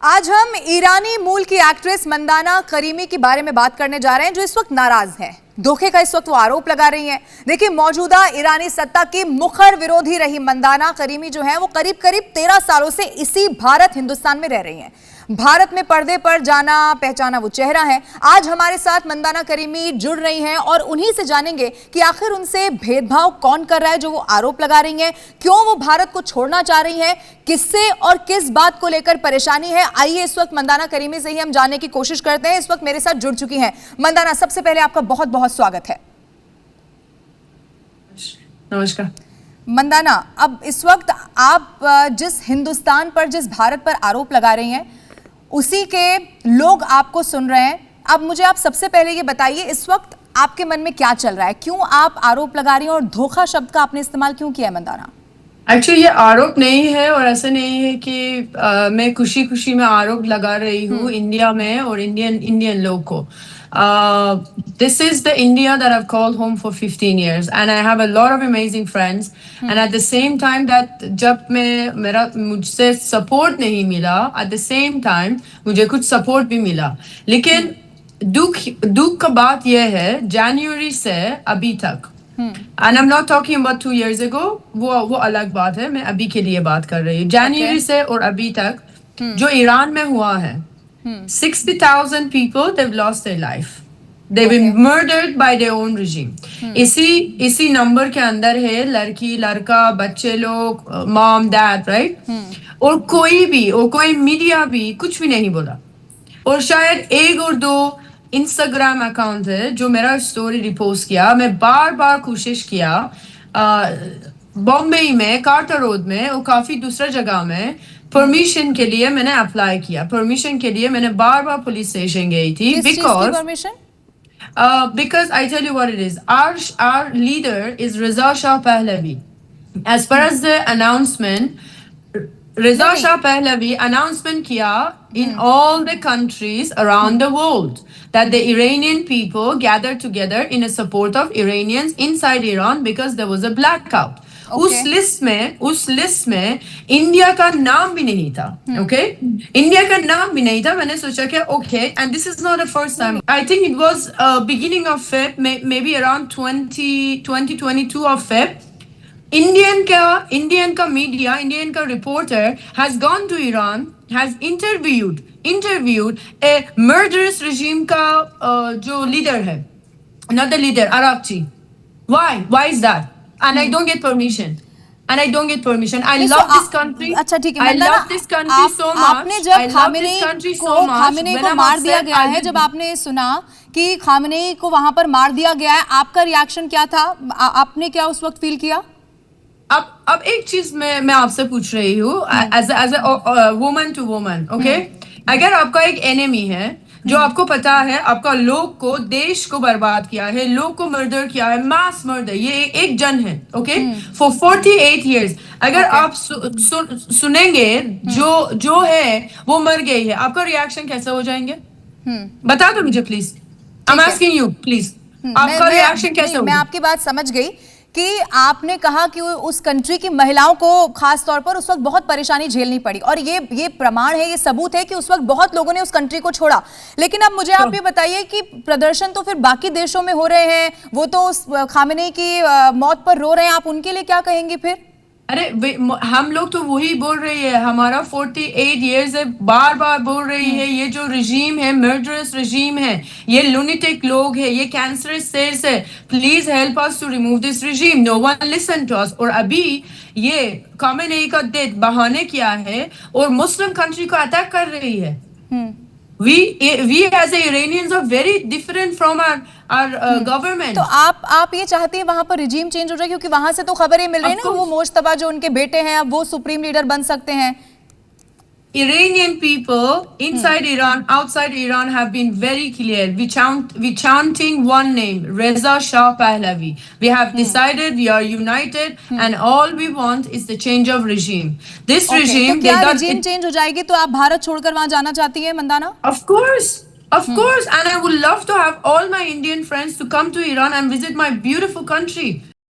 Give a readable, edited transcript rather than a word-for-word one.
आज हम ईरानी मूल की एक्ट्रेस मंदाना करीमी के बारे में बात करने जा रहे हैं, जो इस वक्त नाराज हैं। धोखे का इस वक्त वो आरोप लगा रही हैं। देखिए, मौजूदा ईरानी सत्ता की मुखर विरोधी रही मंदाना करीमी जो है वो करीब करीब 13 सालों से इसी भारत हिंदुस्तान में रह रही हैं। भारत में पर्दे पर जाना पहचाना वो चेहरा है। आज हमारे साथ मंदाना करीमी जुड़ रही हैं और उन्हीं से जानेंगे कि आखिर उनसे भेदभाव कौन कर रहा है जो वो आरोप लगा रही हैं, क्यों वो भारत को छोड़ना चाह रही हैं, किससे और किस बात को लेकर परेशानी है। आइए इस वक्त मंदाना करीमी से ही हम जानने की कोशिश करते हैं। इस वक्त मेरे साथ जुड़ चुकी हैं मंदाना। सबसे पहले आपका बहुत बहुत स्वागत है। नमस्कार मंदाना, अब इस वक्त आप जिस हिंदुस्तान पर, जिस भारत पर आरोप लगा रही हैं, उसी के लोग आपको सुन रहे हैं। अब मुझे आप सबसे पहले ये बताइए, इस वक्त आपके मन में क्या चल रहा है, क्यों आप आरोप लगा रही हैं और धोखा शब्द का आपने इस्तेमाल क्यों किया है मंदाना? एक्चुअली ये आरोप नहीं है और ऐसा नहीं है कि मैं खुशी खुशी में आरोप लगा रही हूँ इंडिया में और इंडियन लोग को। This is the India that I've called home for 15 years and I have a lot of amazing friends and at the same time that जब मुझसे सपोर्ट नहीं मिला, at the same time मुझे कुछ सपोर्ट भी मिला, लेकिन दुख का बात यह है जनवरी से अभी तक, and I'm not talking about 2 years ago, वो अलग बात है, मैं अभी के लिए बात कर रही हूँ। जनवरी से और अभी तक जो ईरान में हुआ है, 60,000 people they've lost their life. They've been murdered by their own regime. इसी नंबर के अंदर है लड़की, लड़का, बच्चे लोग, मॉम, डैड, राइट? और कोई मीडिया भी कुछ भी नहीं बोला। और शायद एक और दो इंस्टाग्राम अकाउंट है जो मेरा स्टोरी रिपोस्ट किया। मैं बार कोशिश किया बॉम्बे में, कार्टर रोड में और काफी दूसरा जगह में परमिशन के लिए मैंने अप्लाई किया। परमिशन के लिए मैंने बार पुलिस स्टेशन गई थी। Because I tell you what it is, our leader is Reza Shah Pahlavi. As far as the announcement, Reza Shah Pahlavi announcement kiya in all the countries around the world that the Iranian people gathered together in a support of Iranians inside Iran because there was a blackout. उस list में India का नाम भी नहीं था। India का नाम भी नहीं था। मैंने सोचा कि okay, and this is not the first time. I think it was beginning of Feb, maybe around 2022 of Feb. Indian का मीडिया, इंडियन का reporter has gone to Iran, has interviewed a murderous regime का जो leader है, not the leader, Arakchi. Why is that? And I don't get permission. I love this country. अच्छा ठीक है, I love this country so much. आपने जब Khamenei को मार दिया गया है, जब आपने सुना कि खामेनेई को वहां पर मार दिया गया है, आपका रिएक्शन क्या था? आपने क्या उस वक्त फील किया? अब एक चीज मैं आपसे पूछ रही हूँ, as a woman to woman, okay? अगर आपका एक एनिमी है जो आपको पता है आपका लोग को, देश को बर्बाद किया है, लोग को मर्डर किया है, मास मर्डर, ये एक जन है, ओके, फॉर 48 years, अगर आप सुनेंगे जो है वो मर गई है, आपका रिएक्शन कैसे हो जाएंगे? बता दो मुझे please. I am asking you please, आपका रिएक्शन कैसे होगा? मैं आपकी बात समझ गई कि आपने कहा कि उस कंट्री की महिलाओं को खास तौर पर उस वक्त बहुत परेशानी झेलनी पड़ी, और ये प्रमाण है, ये सबूत है कि उस वक्त बहुत लोगों ने उस कंट्री को छोड़ा। लेकिन अब मुझे आप ये बताइए कि प्रदर्शन तो फिर बाकी देशों में हो रहे हैं, वो तो उस खामेनेई की मौत पर रो रहे हैं, आप उनके लिए क्या कहेंगे फिर? अरे हम लोग तो वही बोल रही है, हमारा 48 years है, बार बोल रही है, ये जो regime है, murderous regime है, ये lunatic लोग है, ये cancerous cells है, please help us to remove this regime. No one listen to us. और अभी ये खामेनेई का डेथ बहाने किया है और मुस्लिम कंट्री को अटैक कर रही है। We as Iranians are very different from our government. तो आप ये चाहते हैं वहां पर रिजीम चेंज हो जाए, क्योंकि वहां से तो खबरें मिल रही है ना, वो मोज्तबा जो उनके बेटे हैं अब वो सुप्रीम लीडर बन सकते हैं। Iranian people inside Iran, outside Iran have been very clear. We chanting one name, Reza Shah Pahlavi. We have decided, we are united, and all we want is the change of regime. This regime, तो क्या regime change हो जाएगी तो आप भारत छोड़कर वहां जाना चाहती है Mandanna? Of course, and I would love to have all my Indian friends to come to Iran and visit my beautiful country.